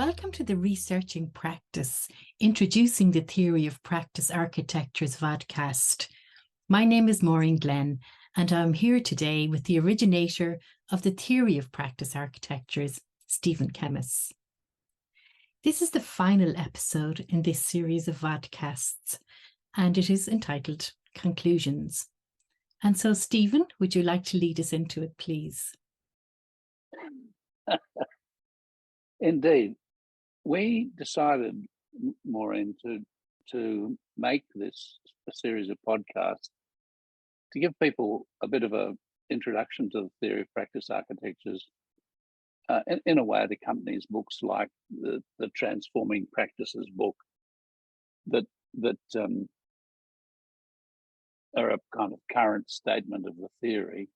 Welcome to the Researching Practice, Introducing the Theory of Practice Architectures vodcast. My name is Máirín Glenn, and I'm here today with the originator of the Theory of Practice Architectures, Stephen Kemmis. This is the final episode in this series of vodcasts, and it is entitled Conclusions. And so, Stephen, would you like to lead us into it, please? Indeed. We decided, Máirín, to make this a series of podcasts to give people a bit of an introduction to the theory of practice architectures in a way that accompanies books like the Transforming Practices book that are a kind of current statement of the theory.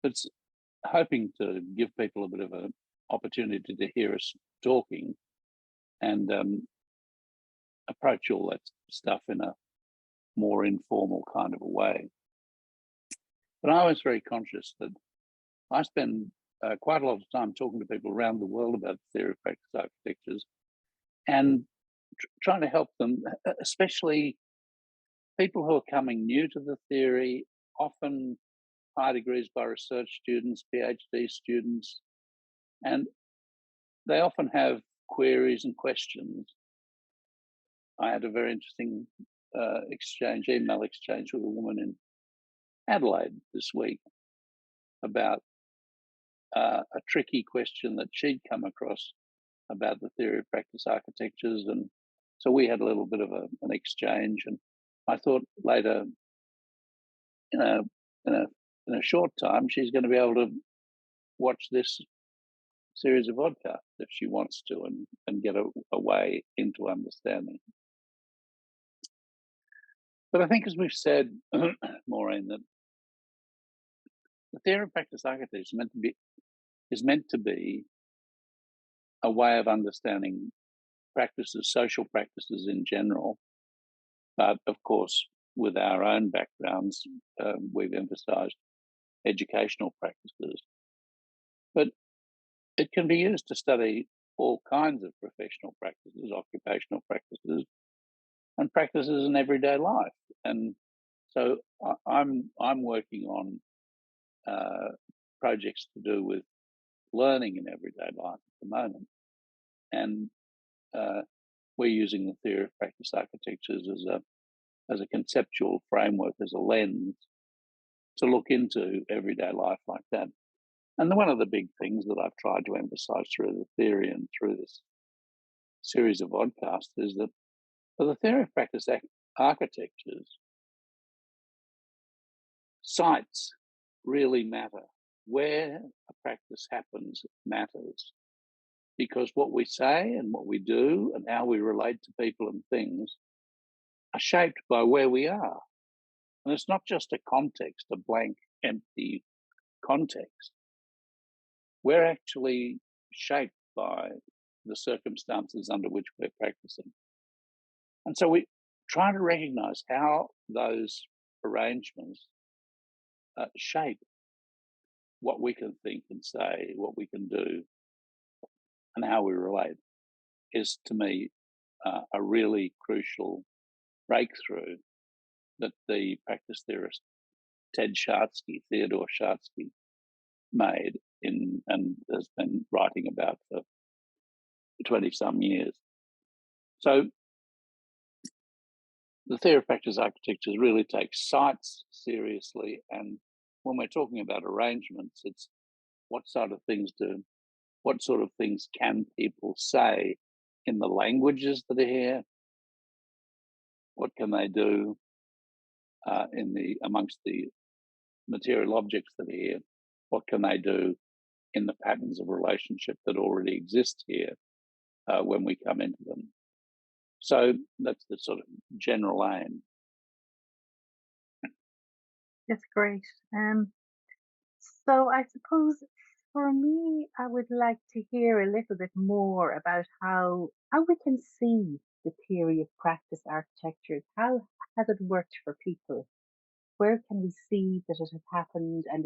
It's hoping to give people a bit of an opportunity to hear us talking and approach all that stuff in a more informal kind of a way. But I was very conscious that I spend quite a lot of time talking to people around the world about the theory of practice architectures and trying to help them, especially people who are coming new to the theory, often high degrees by research students, PhD students, and they often have queries and questions. I had a very interesting email exchange with a woman in Adelaide this week about a tricky question that she'd come across about the theory of practice architectures. And so we had a little bit of an exchange. And I thought later, in a short time, she's going to be able to watch this series of podcasts if she wants to and get a way into understanding. But I think, as we've said, Máirín, that the theory of practice architecture is meant to be a way of understanding practices, social practices in general. But of course, with our own backgrounds, we've emphasised educational practices. But it can be used to study all kinds of professional practices, occupational practices, and practices in everyday life. And so I'm working on projects to do with learning in everyday life at the moment. And we're using the theory of practice architectures as a conceptual framework, as a lens to look into everyday life like that. And one of the big things that I've tried to emphasize through the theory and through this series of podcasts is that for the theory of practice architectures, sites really matter. Where a practice happens matters, because what we say and what we do and how we relate to people and things are shaped by where we are. And it's not just a context, a blank, empty context. We're actually shaped by the circumstances under which we're practicing. And so we try to recognize how those arrangements shape what we can think and say, what we can do, and how we relate is, to me, a really crucial breakthrough that the practice theorist Theodore Schatzky, made and has been writing about for 20-some years. So the theory of practice architectures really takes sites seriously, and when we're talking about arrangements, it's what sort of things can people say in the languages that are here? What can they do amongst the material objects that are here? What can they do in the patterns of relationship that already exist here when we come into them? So that's the sort of general aim. That's great. So I suppose for me, I would like to hear a little bit more about how we can see the theory of practice architectures. How has it worked for people? Where can we see that it has happened and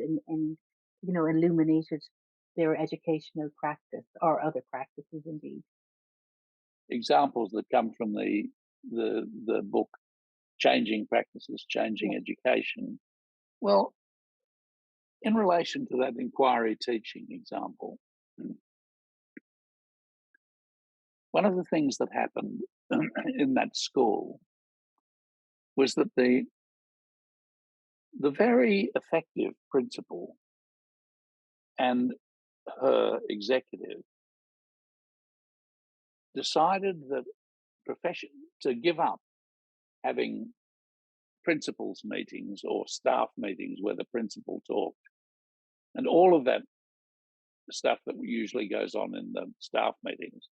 illuminated their educational practice or other practices indeed? Examples that come from the book Changing Practices, Changing Yes. Education. Well, in relation to that inquiry teaching example, one of the things that happened in that school was that the very effective principal and her executive decided that to give up having principals meetings or staff meetings where the principal talked, and all of that stuff that usually goes on in the staff meetings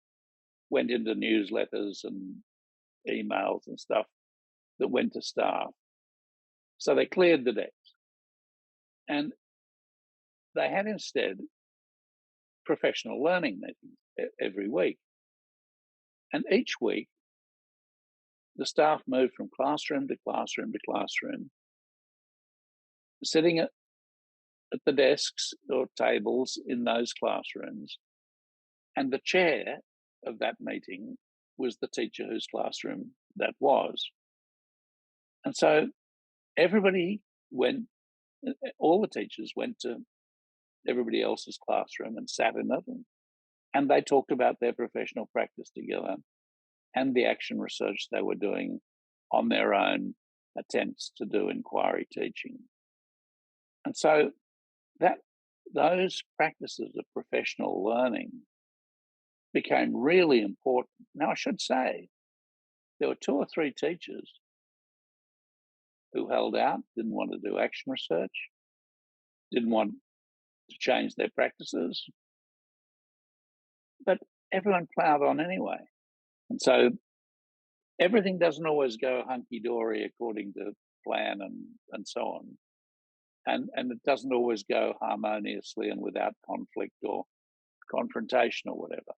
went into newsletters and emails and stuff that went to staff. So they cleared the decks, and they had instead professional learning meetings every week. And each week, the staff moved from classroom to classroom to classroom, sitting at the desks or tables in those classrooms. And the chair of that meeting was the teacher whose classroom that was. And so everybody went, all the teachers went to everybody else's classroom and sat in it. And they talked about their professional practice together and the action research they were doing on their own attempts to do inquiry teaching. And so those practices of professional learning became really important. Now, I should say, there were 2 or 3 teachers who held out, didn't want to do action research, didn't want to change their practices, but everyone ploughed on anyway. And so everything doesn't always go hunky-dory according to plan and so on. And it doesn't always go harmoniously and without conflict or confrontation or whatever.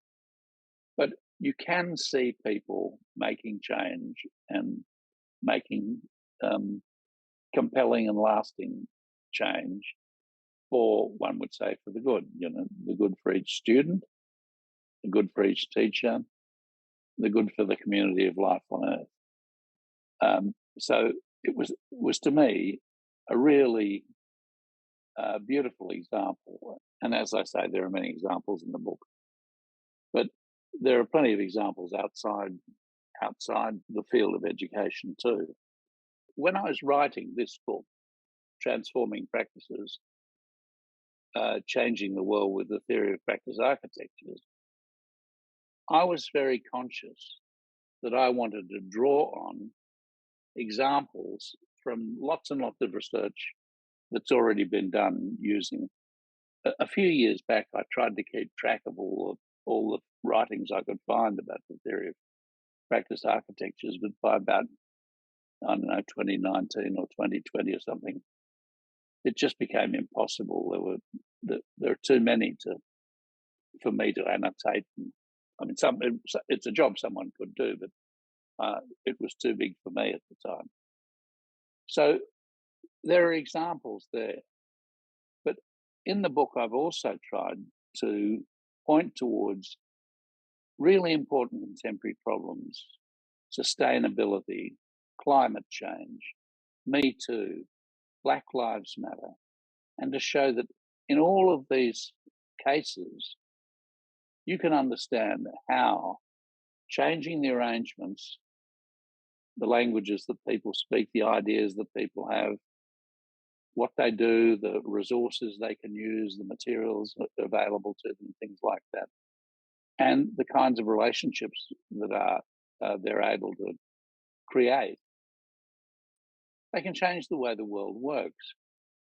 But you can see people making change and making compelling and lasting change for, one would say, for the good, the good for each student, the good for each teacher, the good for the community of life on earth. So it was to me a really beautiful example. And as I say, there are many examples in the book, but there are plenty of examples outside the field of education too. When I was writing this book, Transforming Practices, Changing the World with the Theory of Practice Architectures, I was very conscious that I wanted to draw on examples from lots and lots of research that's already been done using. A few years back, I tried to keep track of all the writings I could find about the theory of practice architectures, but by about, I don't know, 2019 or 2020 or something, it just became impossible. There are too many for me to annotate. I mean, it's a job someone could do, but it was too big for me at the time. So there are examples there. But in the book, I've also tried to point towards really important contemporary problems: sustainability, climate change, Me Too, Black Lives Matter, and to show that in all of these cases, you can understand how changing the arrangements, the languages that people speak, the ideas that people have, what they do, the resources they can use, the materials available to them, things like that, and the kinds of relationships that they're able to create, they can change the way the world works.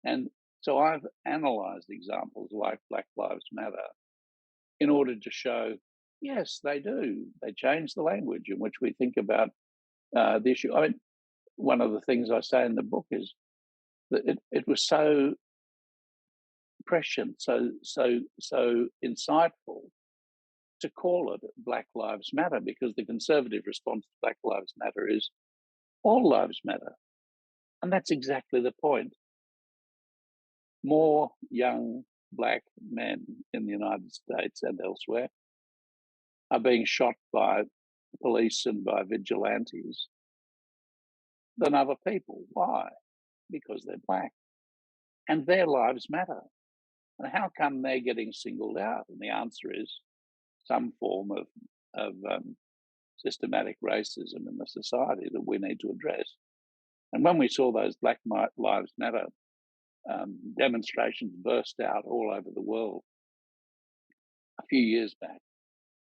And so I've analysed examples like Black Lives Matter in order to show, yes, they do. They change the language in which we think about the issue. I mean, one of the things I say in the book is that it was so prescient, so insightful to call it Black Lives Matter, because the conservative response to Black Lives Matter is all lives matter. And that's exactly the point. More young black men in the United States and elsewhere are being shot by police and by vigilantes than other people. Why? Because they're black and their lives matter. And how come they're getting singled out? And the answer is some form of systematic racism in the society that we need to address. And when we saw those Black Lives Matter demonstrations burst out all over the world a few years back,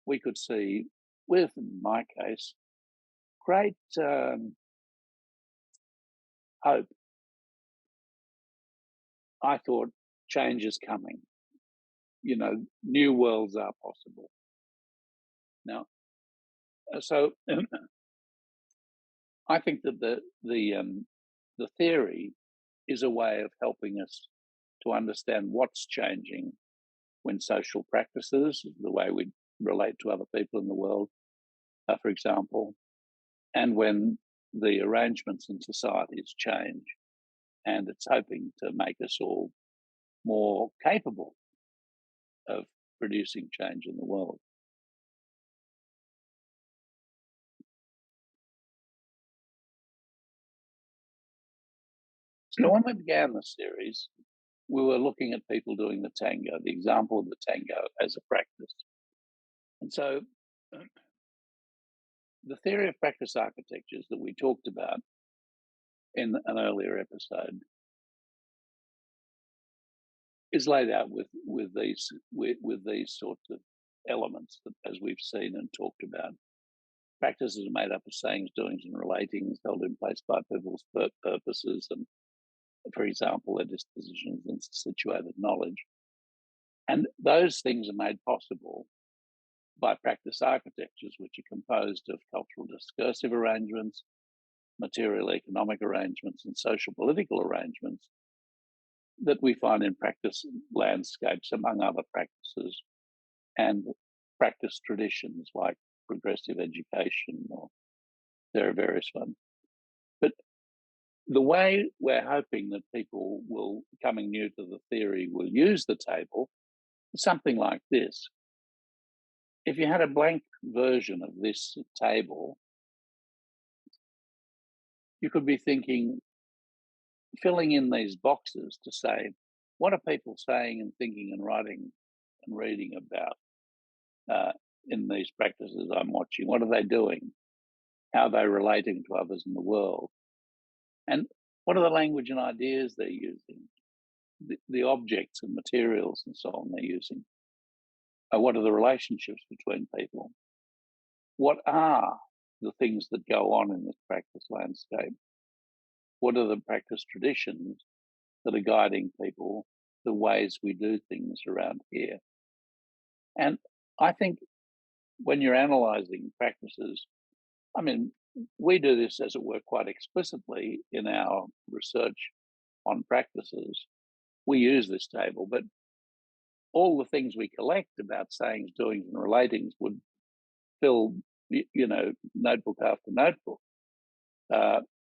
we could see, with, in my case, great hope. I thought change is coming. You know, new worlds are possible. Now, so I think that the theory is a way of helping us to understand what's changing when social practices, the way we relate to other people in the world, for example, and when the arrangements in societies change. And it's hoping to make us all more capable of producing change in the world. So when we began the series, we were looking at people doing the tango, the example of the tango as a practice. And so the theory of practice architectures that we talked about in an earlier episode is laid out with these sorts of elements that, as we've seen and talked about. Practices are made up of sayings, doings, and relatings held in place by people's purposes and, for example, their dispositions and situated knowledge. And those things are made possible by practice architectures, which are composed of cultural discursive arrangements, material economic arrangements, and social political arrangements that we find in practice landscapes, among other practices, and practice traditions like progressive education, or there are various ones. But the way we're hoping that people will, coming new to the theory, will use the table is something like this. If you had a blank version of this table, you could be thinking, filling in these boxes to say, what are people saying and thinking and writing and reading about in these practices I'm watching? What are they doing? How are they relating to others in the world? And what are the language and ideas they're using? The objects and materials and so on they're using? What are the relationships between people? What are the things that go on in this practice landscape? What are the practice traditions that are guiding people, the ways we do things around here? And I think when you're analysing practices, I mean, we do this, as it were, quite explicitly in our research on practices. We use this table, but all the things we collect about sayings, doings, and relatings would fill, notebook after notebook,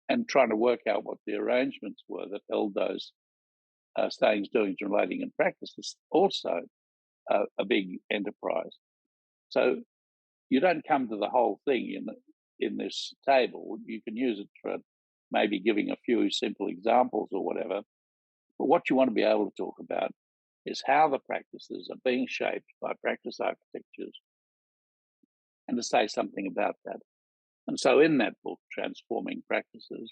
and trying to work out what the arrangements were that held those sayings, doings, and relating and practices also a big enterprise. So you don't come to the whole thing in this table. You can use it for maybe giving a few simple examples or whatever. But what you want to be able to talk about is how the practices are being shaped by practice architectures and to say something about that. And so in that book, Transforming Practices,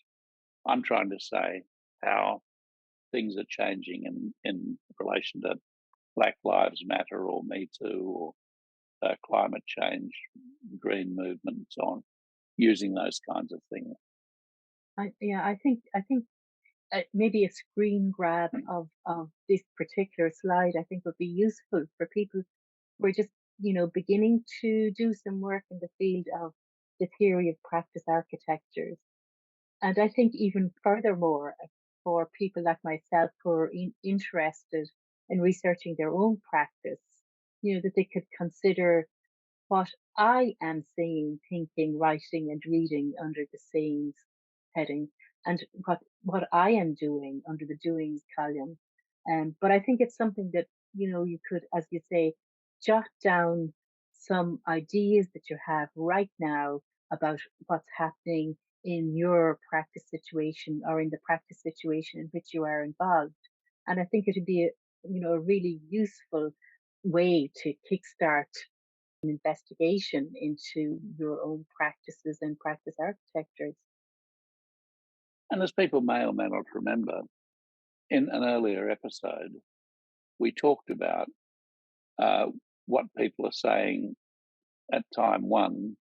I'm trying to say how things are changing in relation to Black Lives Matter or Me Too or climate change, green movement, and so on, using those kinds of things. I think maybe a screen grab of this particular slide I think would be useful for people who are just beginning to do some work in the field of the theory of practice architectures. And I think even furthermore, for people like myself who are interested in researching their own practice, that they could consider what I am seeing, thinking, writing, and reading under the sayings heading, and what I am doing under the doings column. But I think it's something that you could, as you say, jot down some ideas that you have right now about what's happening in your practice situation or in the practice situation in which you are involved. And I think it would be a really useful way to kickstart an investigation into your own practices and practice architectures. And as people may or may not remember, in an earlier episode, we talked about what people are saying at time one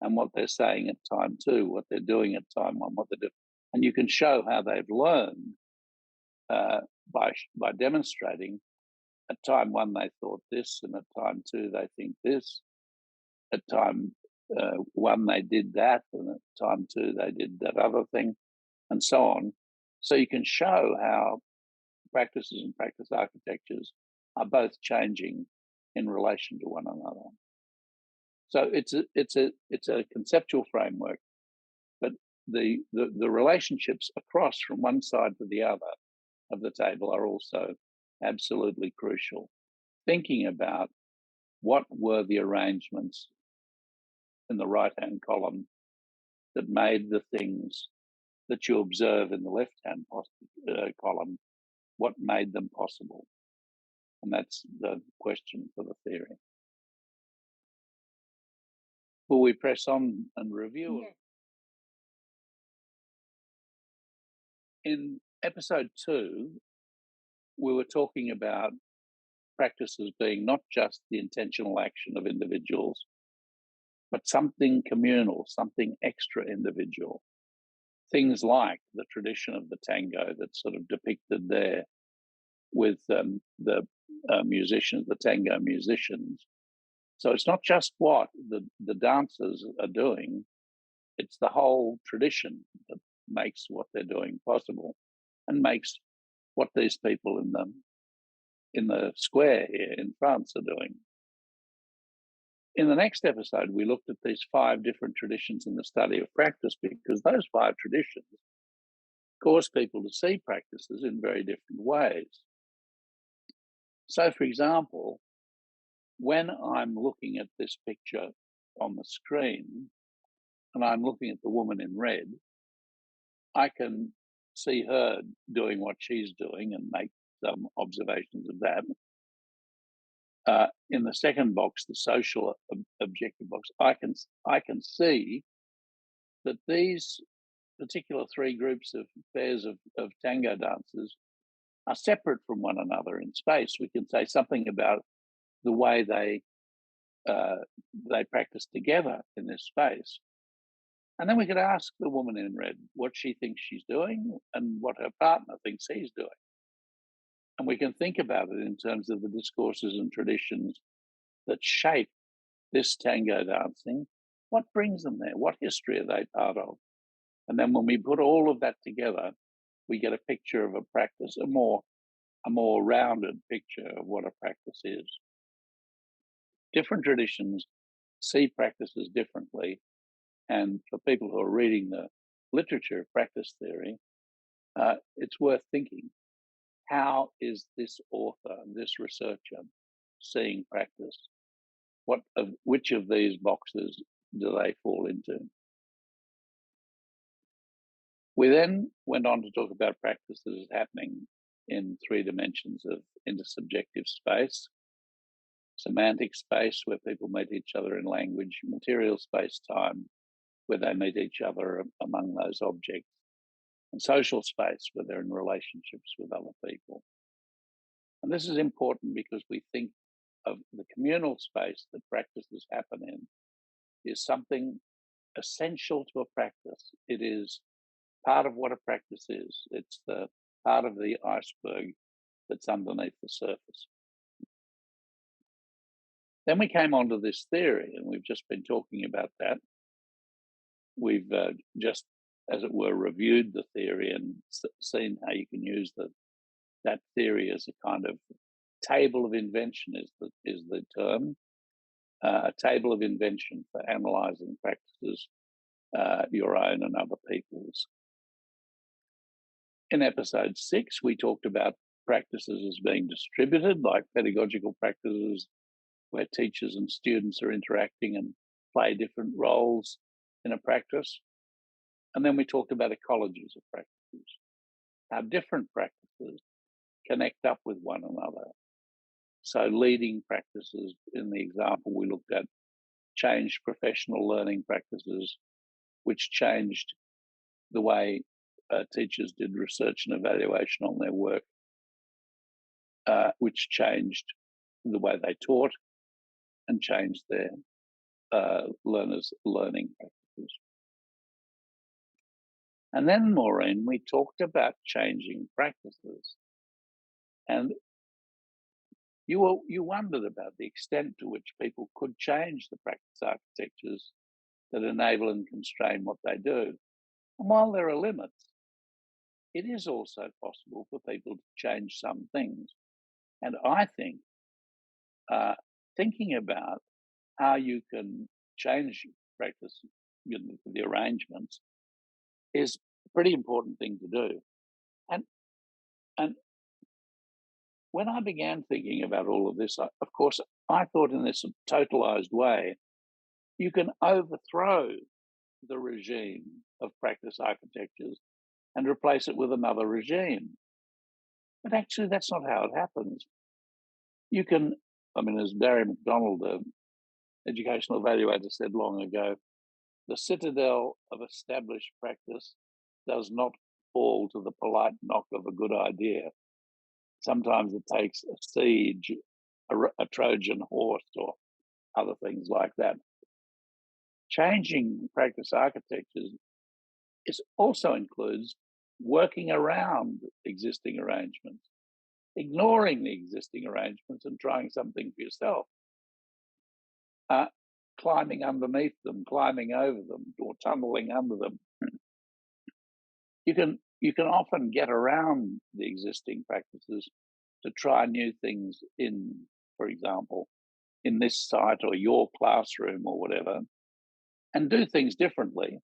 and what they're saying at time two, what they're doing at time one, what they do. And you can show how they've learned by demonstrating. At time one, they thought this, and at time two, they think this. At time one, they did that, and at time two, they did that other thing, and so on. So you can show how practices and practice architectures are both changing in relation to one another. So it's a conceptual framework, but the relationships across from one side to the other of the table are also absolutely crucial. Thinking about what were the arrangements in the right-hand column that made the things that you observe in the left-hand column, what made them possible? And that's the question for the theory. Will we press on and review? Yes. In episode 2, we were talking about practices being not just the intentional action of individuals, but something communal, something extra individual. Things like the tradition of the tango that's sort of depicted there with the musicians, the tango musicians. So it's not just what the dancers are doing, it's the whole tradition that makes what they're doing possible and makes what these people in the square here in France are doing. In the next episode, we looked at these 5 different traditions in the study of practice because those 5 traditions cause people to see practices in very different ways. So, for example, when I'm looking at this picture on the screen and I'm looking at the woman in red, I can see her doing what she's doing and make some observations of that. In the second box, the social objective box, I can see that these particular 3 groups of pairs of tango dancers are separate from one another in space. We can say something about the way they practice together in this space. And then we could ask the woman in red what she thinks she's doing and what her partner thinks he's doing. And we can think about it in terms of the discourses and traditions that shape this tango dancing. What brings them there? What history are they part of? And then when we put all of that together, we get a picture of a practice, a more rounded picture of what a practice is. Different traditions see practices differently. And for people who are reading the literature of practice theory, it's worth thinking, how is this author, this researcher seeing practice? Which of these boxes do they fall into? We then went on to talk about practice that is happening in 3 dimensions of intersubjective space, semantic space, where people meet each other in language, material space-time, where they meet each other among those objects, and social space, where they're in relationships with other people. And this is important because we think of the communal space that practices happen in is something essential to a practice. It is part of what a practice is. It's the part of the iceberg that's underneath the surface. Then we came onto this theory, and we've just been talking about that. We've just, as it were, reviewed the theory and seen how you can use that theory as a kind of table of invention is the term, a table of invention for analysing practices, your own and other people's. In episode 6, we talked about practices as being distributed, like pedagogical practices, where teachers and students are interacting and play different roles in a practice. And then we talked about ecologies of practices, how different practices connect up with one another. So leading practices, in the example we looked at, changed professional learning practices, which changed the way teachers did research and evaluation on their work, which changed the way they taught and changed their learners' learning practices. And then, Máirín, we talked about changing practices. And you wondered about the extent to which people could change the practice architectures that enable and constrain what they do. And while there are limits, it is also possible for people to change some things. And I think thinking about how you can change practice, the arrangements, is a pretty important thing to do. And when I began thinking about all of this, of course, I thought in this totalized way, you can overthrow the regime of practice architectures and replace it with another regime. But actually, that's not how it happens. You can, as Barry McDonald, the educational evaluator, said long ago, the citadel of established practice does not fall to the polite knock of a good idea. Sometimes it takes a siege, a Trojan horse, or other things like that. Changing practice architectures also includes working around existing arrangements, ignoring the existing arrangements and trying something for yourself, climbing underneath them, climbing over them, or tunneling under them. You can often get around the existing practices to try new things in, for example, in this site or your classroom or whatever, and do things differently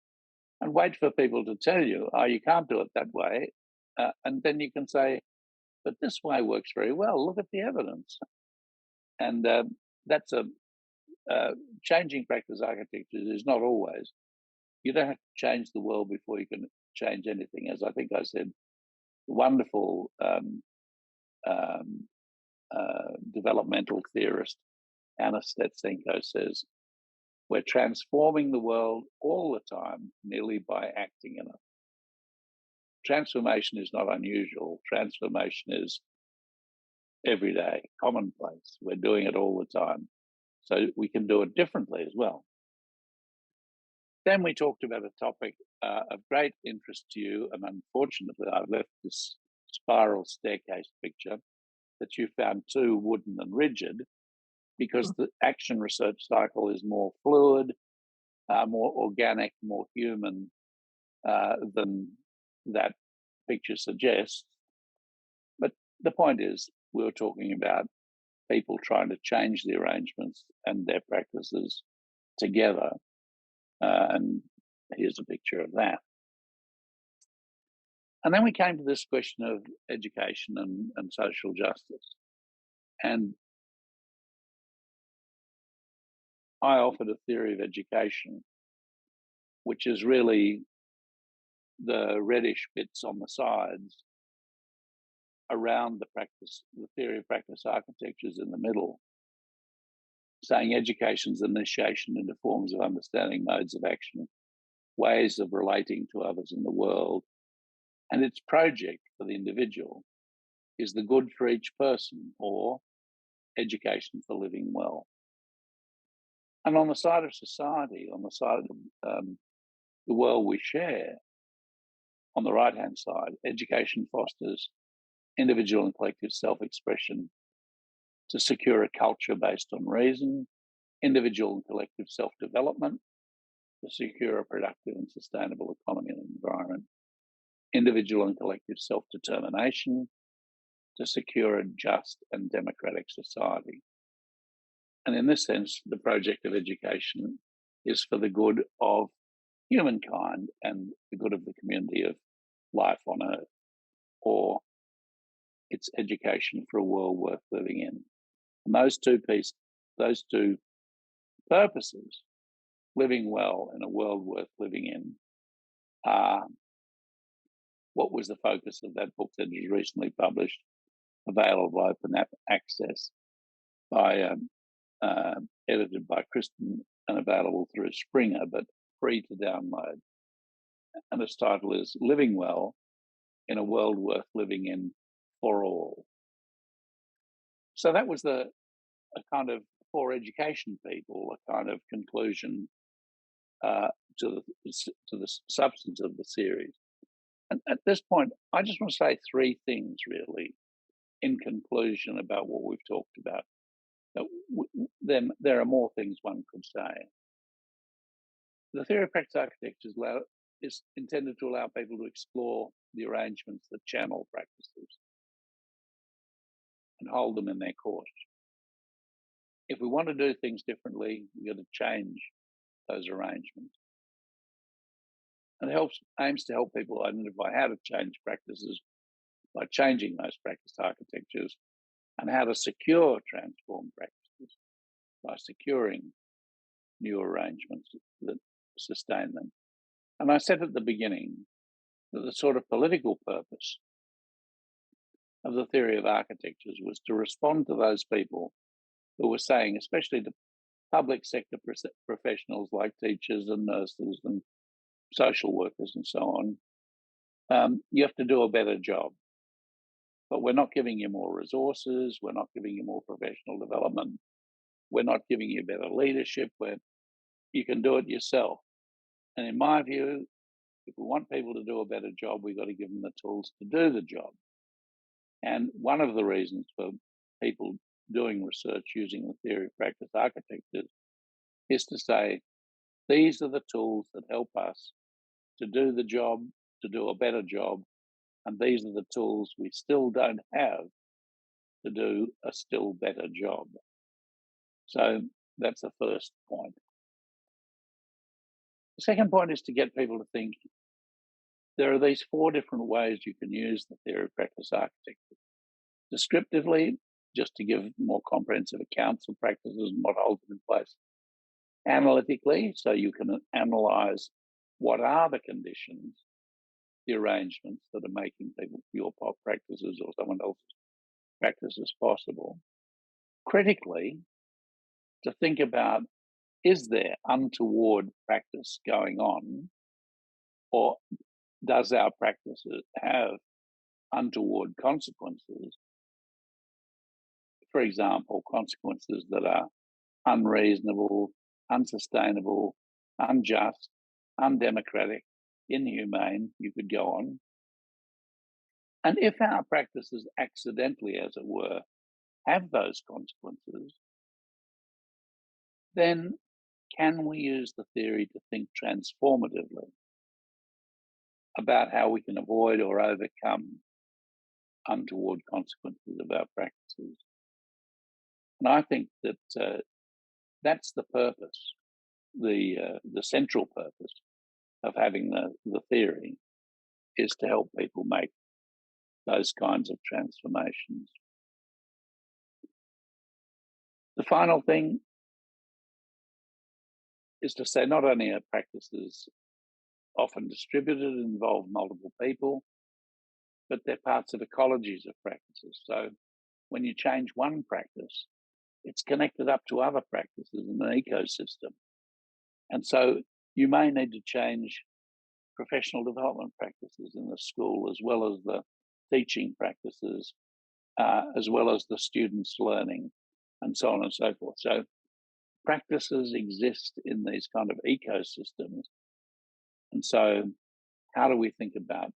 and wait for people to tell you, oh, you can't do it that way. And then you can say, but this way works very well. Look at the evidence. And that's changing practice architectures is not always. You don't have to change the world before you can change anything. As I think I said, wonderful developmental theorist Anna Stetsenko says, we're transforming the world all the time, merely by acting in it. Transformation is not unusual. Transformation is everyday, commonplace. We're doing it all the time. So we can do it differently as well. Then we talked about a topic of great interest to you, and unfortunately I've left this spiral staircase picture that you found too wooden and rigid, because the action research cycle is more fluid, more organic, more human than that picture suggests. But the point is, we were talking about people trying to change the arrangements and their practices together. And here's a picture of that. And then we came to this question of education and social justice. And I offered a theory of education, which is really the reddish bits on the sides around the theory of practice architectures in the middle, saying education's initiation into forms of understanding, modes of action, ways of relating to others in the world, and its project for the individual is the good for each person, or education for living well. And on the side of society, on the side of the world we share, on the right-hand side, education fosters individual and collective self-expression to secure a culture based on reason, individual and collective self-development to secure a productive and sustainable economy and environment, individual and collective self-determination to secure a just and democratic society. And in this sense, the project of education is for the good of humankind and the good of the community of life on Earth, or it's education for a world worth living in. And those two purposes, living well in a world worth living in, are what was the focus of that book that was recently published, available open access, by edited by Kristen and available through Springer, but free to download. And its title is Living Well in a World Worth Living In for All. So that was a kind of, for education people, a kind of conclusion to the substance of the series. And at this point, I just want to say three things really in conclusion about what we've talked about. Then there are more things one could say. The theory of practice architecture is intended to allow people to explore the arrangements that channel practices and hold them in their course. If we want to do things differently, we've got to change those arrangements. And it aims to help people identify how to change practices by changing those practice architectures, and how to secure transformed practices by securing new arrangements that sustain them. And I said at the beginning that the sort of political purpose of the theory of architectures was to respond to those people who were saying, especially to public sector professionals like teachers and nurses and social workers and so on, you have to do a better job. But we're not giving you more resources, we're not giving you more professional development, we're not giving you better leadership, where you can do it yourself. And in my view, if we want people to do a better job, we've got to give them the tools to do the job. And one of the reasons for people doing research using the theory of practice architectures is to say, these are the tools that help us to do the job, to do a better job, and these are the tools we still don't have to do a still better job. So that's the first point. The second point is to get people to think there are these four different ways you can use the theory of practice architecture. Descriptively, just to give more comprehensive accounts of practices and what holds them in place. Analytically, so you can analyze what are the conditions, the arrangements that are making your practices or someone else's practices possible. Critically, to think about, is there untoward practice going on, or does our practices have untoward consequences? For example, consequences that are unreasonable, unsustainable, unjust, undemocratic, inhumane, you could go on. And if our practices accidentally, as it were, have those consequences, then can we use the theory to think transformatively about how we can avoid or overcome untoward consequences of our practices? And I think that that's the purpose, the central purpose of having the theory, is to help people make those kinds of transformations. The final thing is to say not only are practices often distributed and involve multiple people, but they're parts of ecologies of practices. So when you change one practice, it's connected up to other practices in an ecosystem. And so you may need to change professional development practices in the school, as well as the teaching practices, as well as the students' learning, and so on and so forth. So practices exist in these kind of ecosystems. And so how do we think about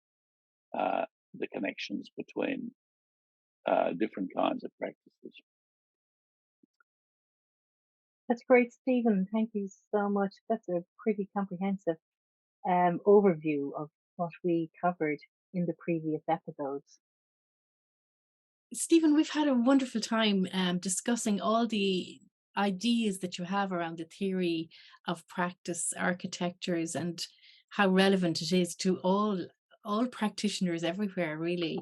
the connections between different kinds of practices? That's great, Stephen. Thank you so much. That's a pretty comprehensive overview of what we covered in the previous episodes. Stephen, we've had a wonderful time discussing all the ideas that you have around the theory of practice architectures and how relevant it is to all practitioners everywhere, really.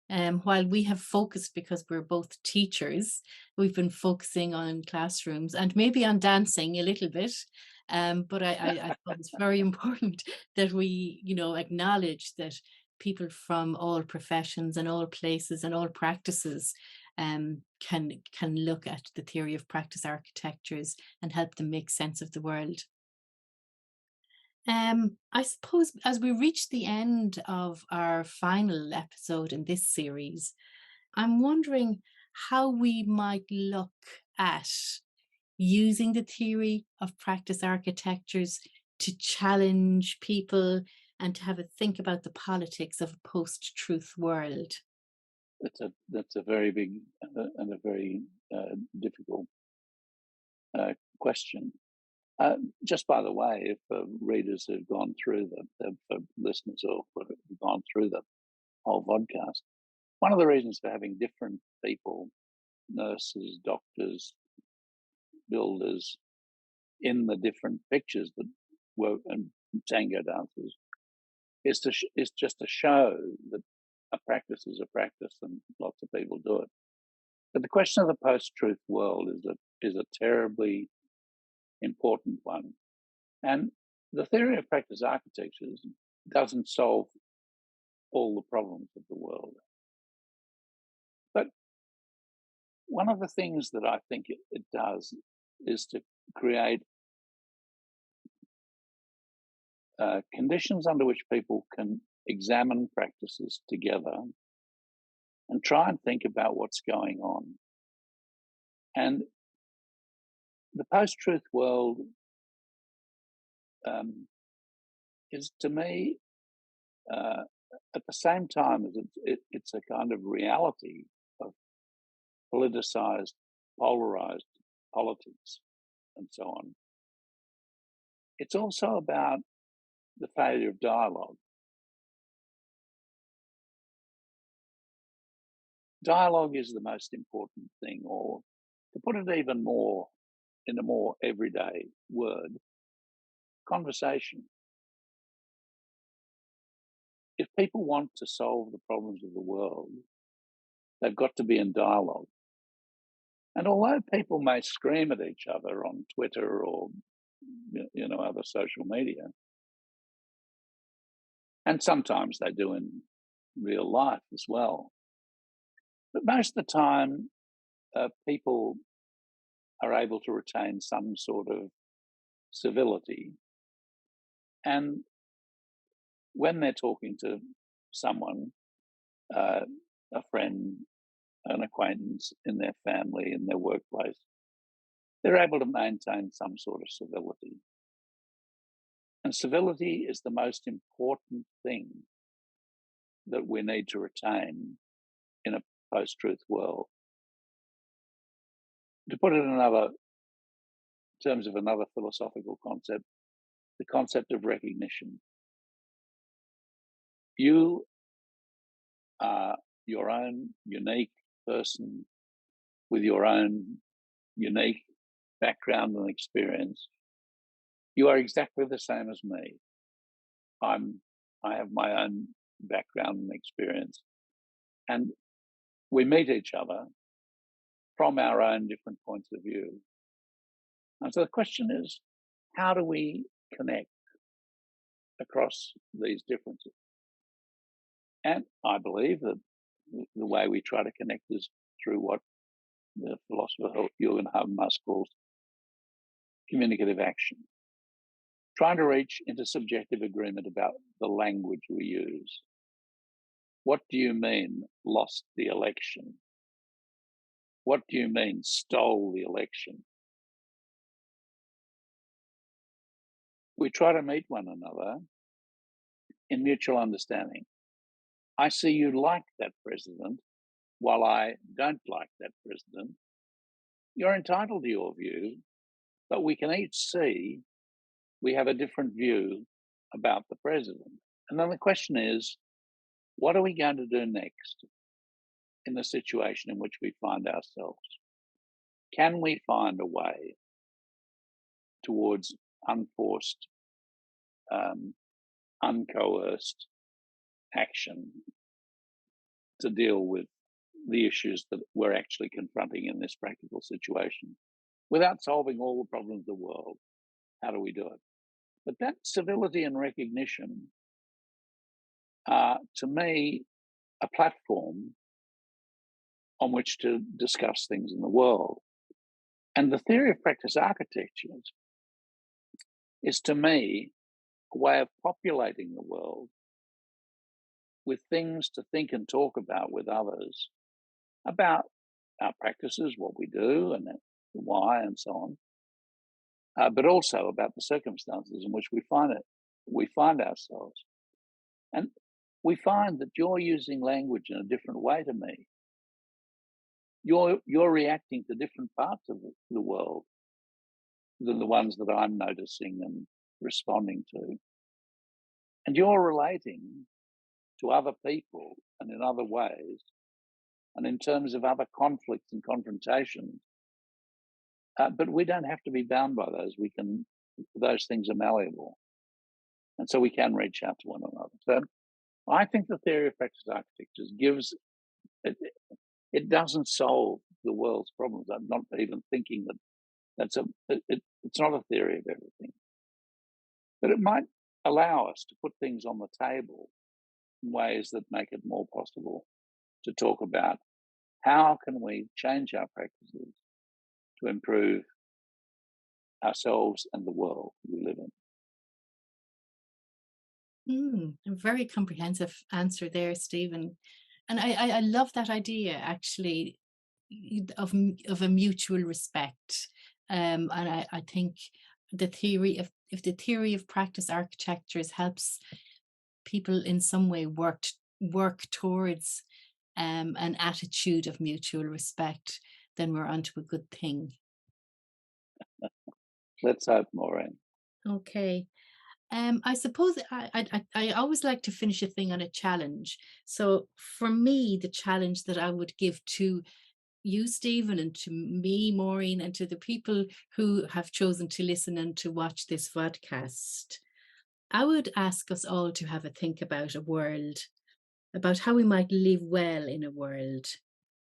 While we have focused, because we're both teachers, we've been focusing on classrooms and maybe on dancing a little bit. But I thought it's very important that we, acknowledge that people from all professions and all places and all practices can look at the theory of practice architectures and help them make sense of the world. I suppose as we reach the end of our final episode in this series, I'm wondering how we might look at using the theory of practice architectures to challenge people and to have a think about the politics of a post-truth world. That's a very big and a very difficult question. Just by the way, if readers have gone through for listeners or have gone through the whole podcast, one of the reasons for having different people, nurses, doctors, builders, in the different pictures that were and tango dancers, is just to show that a practice is a practice and lots of people do it. But the question of the post-truth world is a terribly important one. And the theory of practice architectures doesn't solve all the problems of the world. But one of the things that I think it does is to create conditions under which people can examine practices together and try and think about what's going on. And the post-truth world is, to me, at the same time as it's a kind of reality of politicized, polarized politics and so on. It's also about the failure of dialogue. Dialogue is the most important thing, or to put it even more in a more everyday word, conversation. If people want to solve the problems of the world, they've got to be in dialogue. And although people may scream at each other on Twitter or other social media, and sometimes they do in real life as well, but most of the time, people are able to retain some sort of civility. And when they're talking to someone, a friend, an acquaintance, in their family, in their workplace, they're able to maintain some sort of civility. And civility is the most important thing that we need to retain in a post-truth world. To put it in terms of another philosophical concept, the concept of recognition. You are your own unique person with your own unique background and experience. You are exactly the same as me. I have my own background and experience, and we meet each other from our own different points of view. And so the question is, how do we connect across these differences? And I believe that the way we try to connect is through what the philosopher Jürgen Habermas calls communicative action. Trying to reach intersubjective agreement about the language we use. What do you mean, lost the election? What do you mean, stole the election? We try to meet one another in mutual understanding. I see you like that president, while I don't like that president. You're entitled to your view, but we can each see we have a different view about the president. And then the question is, what are we going to do next in the situation in which we find ourselves? Can we find a way towards unforced, uncoerced action to deal with the issues that we're actually confronting in this practical situation. Without solving all the problems of the world, how do we do it? But that civility and recognition are, to me, a platform on which to discuss things in the world. And the theory of practice architectures is, to me, a way of populating the world with things to think and talk about with others, about our practices, what we do, and why, and so on, but also about the circumstances in which we find ourselves. And we find that you're using language in a different way to me. You're reacting to different parts of the world than the ones that I'm noticing and responding to. And you're relating to other people and in other ways, and in terms of other conflicts and confrontations. But we don't have to be bound by those. Those things are malleable. And so we can reach out to one another. So I think the theory of practice architectures it doesn't solve the world's problems. I'm not even thinking that it's not a theory of everything. But it might allow us to put things on the table in ways that make it more possible to talk about how can we change our practices to improve ourselves and the world we live in. A very comprehensive answer there, Stephen. And I love that idea, actually, of a mutual respect. And I think if the theory of practice architectures helps people in some way work towards an attitude of mutual respect, then we're onto a good thing. Let's hope, Máirín. Okay. I suppose I always like to finish a thing on a challenge. So for me, the challenge that I would give to you, Stephen, and to me, Máirín, and to the people who have chosen to listen and to watch this podcast, I would ask us all to have a think about a world, about how we might live well in a world,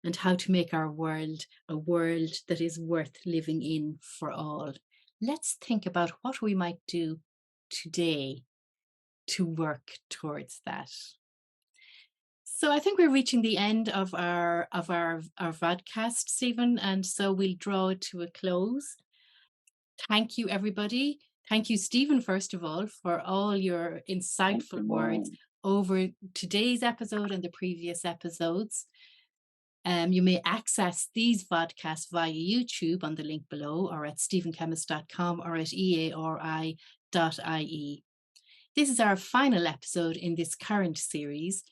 and how to make our world a world that is worth living in for all. Let's think about what we might do today to work towards that. So I think we're reaching the end of our vodcast, Stephen, and so we'll draw it to a close. Thank you, everybody. Thank you, Stephen, first of all, for all your insightful words over today's episode and the previous episodes. You may access these podcasts via YouTube on the link below, or at stephenkemmis.com, or at eari.ie. This is our final episode in this current series,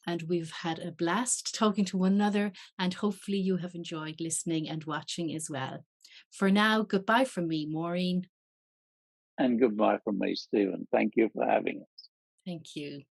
and we've had a blast talking to one another, and hopefully you have enjoyed listening and watching as well. For now, goodbye from me, Máirín. And goodbye from me, Stephen. Thank you for having us. Thank you.